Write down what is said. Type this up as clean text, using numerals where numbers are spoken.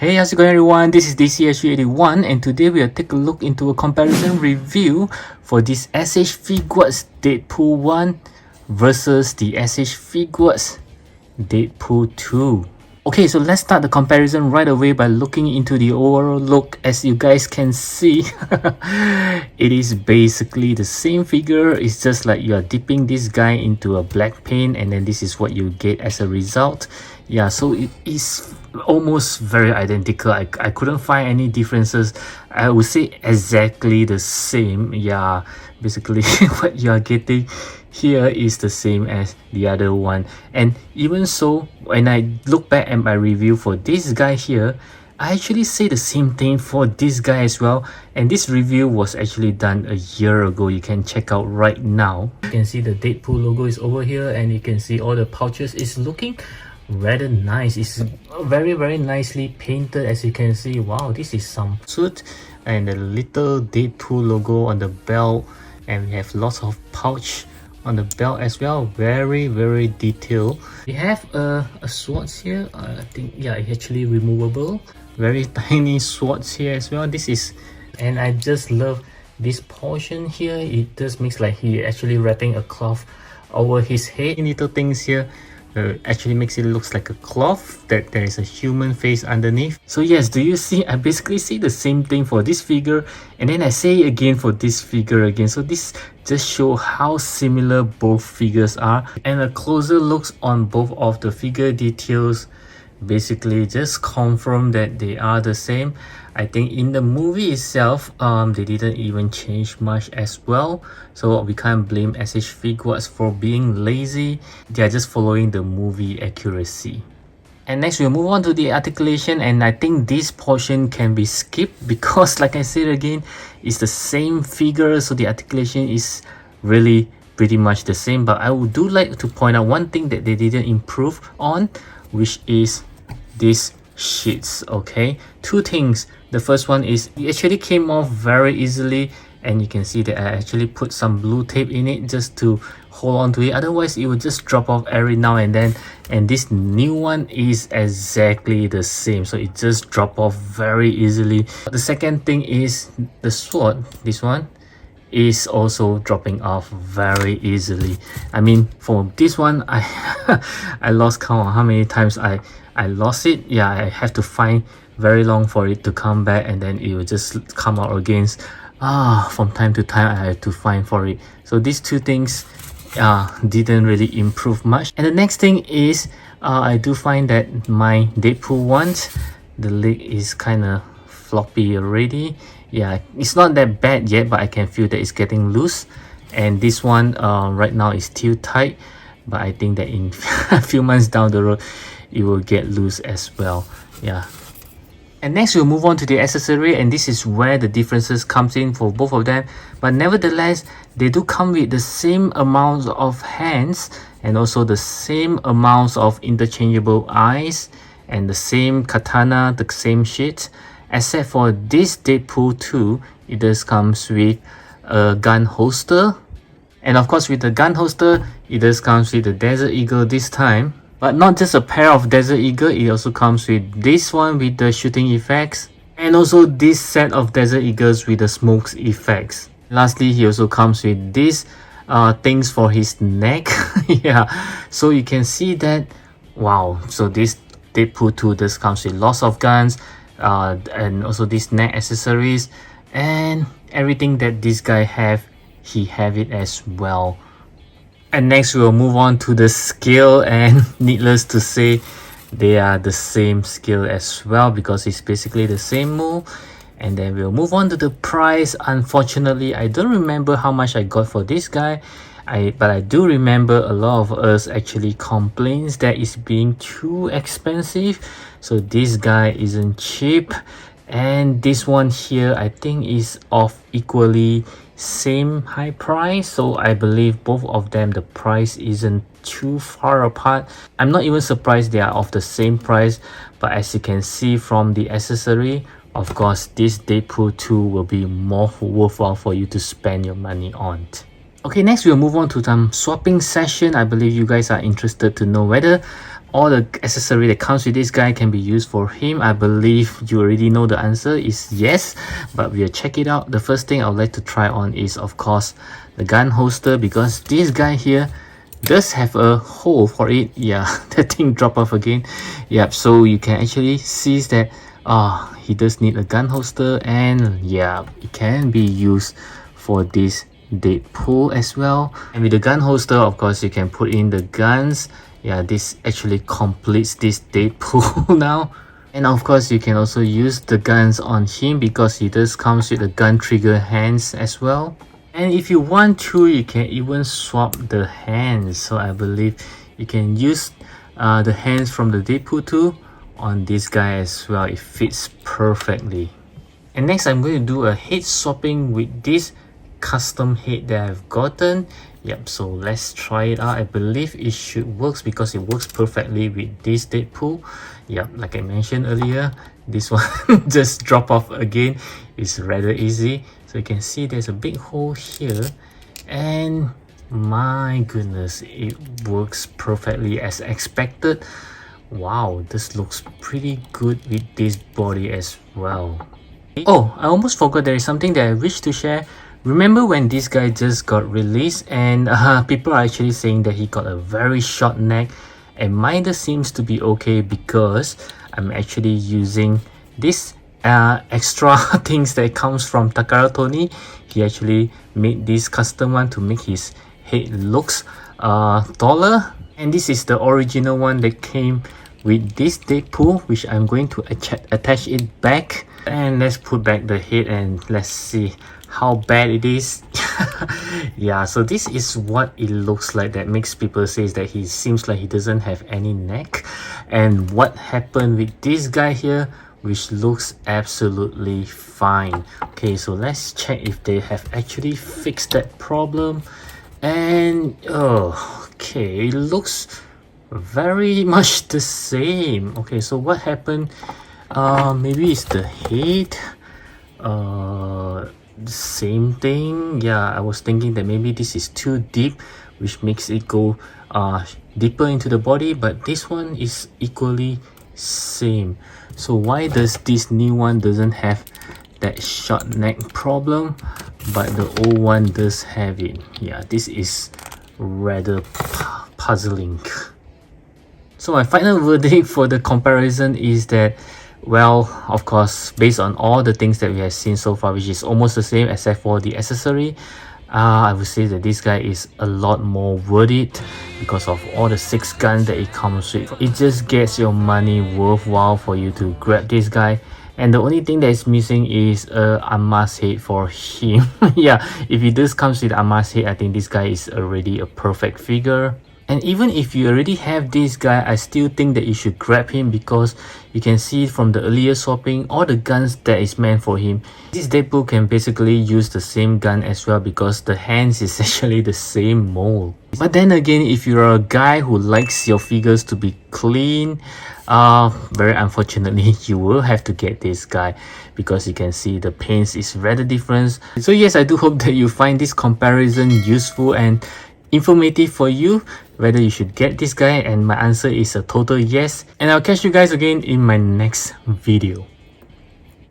Hey, how's it going everyone? This is DCSU81 and today we'll take a look into a comparison review for this SH Figuarts Deadpool 1 versus the SH Figuarts Deadpool 2. Okay, so let's start the comparison right away by looking into the overall look. As you guys can see, it is basically the same figure. It's just like you are dipping this guy into a black paint and then this is what you get as a result. Yeah, so it is almost very identical. I couldn't find any differences. I would say exactly the same. Yeah, basically what you are getting here is the same as the other one. And even so, when I look back at my review for this guy here, I actually say the same thing for this guy as well. And this review was actually done a year ago. You can check out right now. You can see the Deadpool logo is over here and you can see all the pouches is looking rather nice. It's very nicely painted, as you can see. Wow, this is some suit and a little Deadpool logo on the belt, and we have lots of pouch on the belt as well. Very detailed. We have a swords here. I think, yeah, it's actually removable. Very tiny swords here as well. This is, and I just love this portion here. It just makes like he actually wrapping a cloth over his head. Little things here actually makes it looks like a cloth that there is a human face underneath. So yes, do you see, I basically see the same thing for this figure and then I say again for this figure again. So this just show how similar both figures are, and a closer looks on both of the figure details basically just confirm that they are the same. I think in the movie itself, they didn't even change much as well, so we can't blame SH Figuarts for being lazy. They are just following the movie accuracy. And next we'll move on to the articulation, and I think this portion can be skipped because like I said again, it's the same figure, so the articulation is really pretty much the same. But I would do like to point out one thing that they didn't improve on, which is these sheets. Okay, two things. The first one is it actually came off very easily, and you can see that I actually put some blue tape in it just to hold on to it, otherwise it would just drop off every now and then. And this new one is exactly the same, so it just drop off very easily. The second thing is the sword. This one is also dropping off very easily. I mean, for this one, I lost count on how many times I lost it. Yeah, I have to find very long for it to come back, and then it will just come out again. From time to time I have to find for it. So these two things didn't really improve much. And the next thing is I do find that my Deadpool ones, the leg is kind of floppy already. Yeah, it's not that bad yet, but I can feel that it's getting loose. And this one right now is still tight, but I think that in a few months down the road it will get loose as well. Yeah. And next we'll move on to the accessory, and this is where the differences comes in for both of them. But nevertheless, they do come with the same amounts of hands and also the same amounts of interchangeable eyes and the same katana, the same shit. Except for this Deadpool 2, it does comes with a gun holster. And of course with the gun holster, it does comes with the Desert Eagle this time. But not just a pair of Desert Eagle, it also comes with this one with the shooting effects, and also this set of Desert Eagles with the smokes effects. Lastly, he also comes with these things for his neck. Yeah, so you can see that, wow, so this Deadpool 2 does comes with lots of guns, and also these neck accessories, and everything that this guy have, he have it as well. And next we'll move on to the scale, and needless to say, they are the same scale as well because it's basically the same mold. And then we'll move on to the price. Unfortunately, I don't remember how much I got for this guy, but I do remember a lot of us actually complains that it's being too expensive. So this guy isn't cheap, and this one here I think is of equally same high price. So I believe both of them, the price isn't too far apart. I'm not even surprised they are of the same price, but as you can see from the accessory, of course this Deadpool 2 will be more worthwhile for you to spend your money on. Okay, next we'll move on to some swapping session. I believe you guys are interested to know whether all the accessory that comes with this guy can be used for him? I believe you already know the answer is yes, but we'll check it out. The first thing I would like to try on is, of course, the gun holster, because this guy here does have a hole for it. Yeah, that thing dropped off again. Yep, so you can actually see that he does need a gun holster, and yeah, it can be used for this Deadpool as well. And with the gun holster, of course, you can put in the guns. Yeah, this actually completes this Deadpool now. And of course, you can also use the guns on him because he does comes with the gun trigger hands as well. And if you want to, you can even swap the hands. So I believe you can use the hands from the Deadpool 2 on this guy as well. It fits perfectly. And next, I'm going to do a head swapping with this custom head that I've gotten. Yep, so let's try it out. I believe it should work because it works perfectly with this Deadpool. Yep, like I mentioned earlier, this one just drop off again. It's rather easy. So you can see there's a big hole here, and my goodness, it works perfectly as expected. Wow, this looks pretty good with this body as well. Oh, I almost forgot there is something that I wish to share. Remember when this guy just got released and people are actually saying that he got a very short neck, and mine just seems to be okay because I'm actually using this extra things that comes from Takara Tony. He actually made this custom one to make his head looks taller, and this is the original one that came with this Deadpool, which I'm going to attach it back. And let's put back the head and let's see how bad it is. Yeah, so this is what it looks like. That makes people say that he seems like he doesn't have any neck. And what happened with this guy here, which looks absolutely fine. Okay, so let's check if they have actually fixed that problem. And okay, it looks very much the same. Okay, so what happened? Maybe it's the head. Same thing. Yeah, I was thinking that maybe this is too deep, which makes it go deeper into the body, but this one is equally same. So why does this new one doesn't have that short neck problem, but the old one does have it? Yeah, this is rather puzzling. So my final verdict for the comparison is that, well, of course, based on all the things that we have seen so far, which is almost the same except for the accessory, I would say that this guy is a lot more worth it because of all the 6 guns that it comes with. It just gets your money worthwhile for you to grab this guy. And the only thing that is missing is a Armas head for him. Yeah, if it does comes with Armas head, I think this guy is already a perfect figure. And even if you already have this guy, I still think that you should grab him because you can see from the earlier swapping, all the guns that is meant for him. This Deadpool can basically use the same gun as well because the hands is actually the same mold. But then again, if you're a guy who likes your figures to be clean, very unfortunately, you will have to get this guy because you can see the paints is rather different. So yes, I do hope that you find this comparison useful and informative for you, whether you should get this guy, and my answer is a total yes. And I'll catch you guys again in my next video.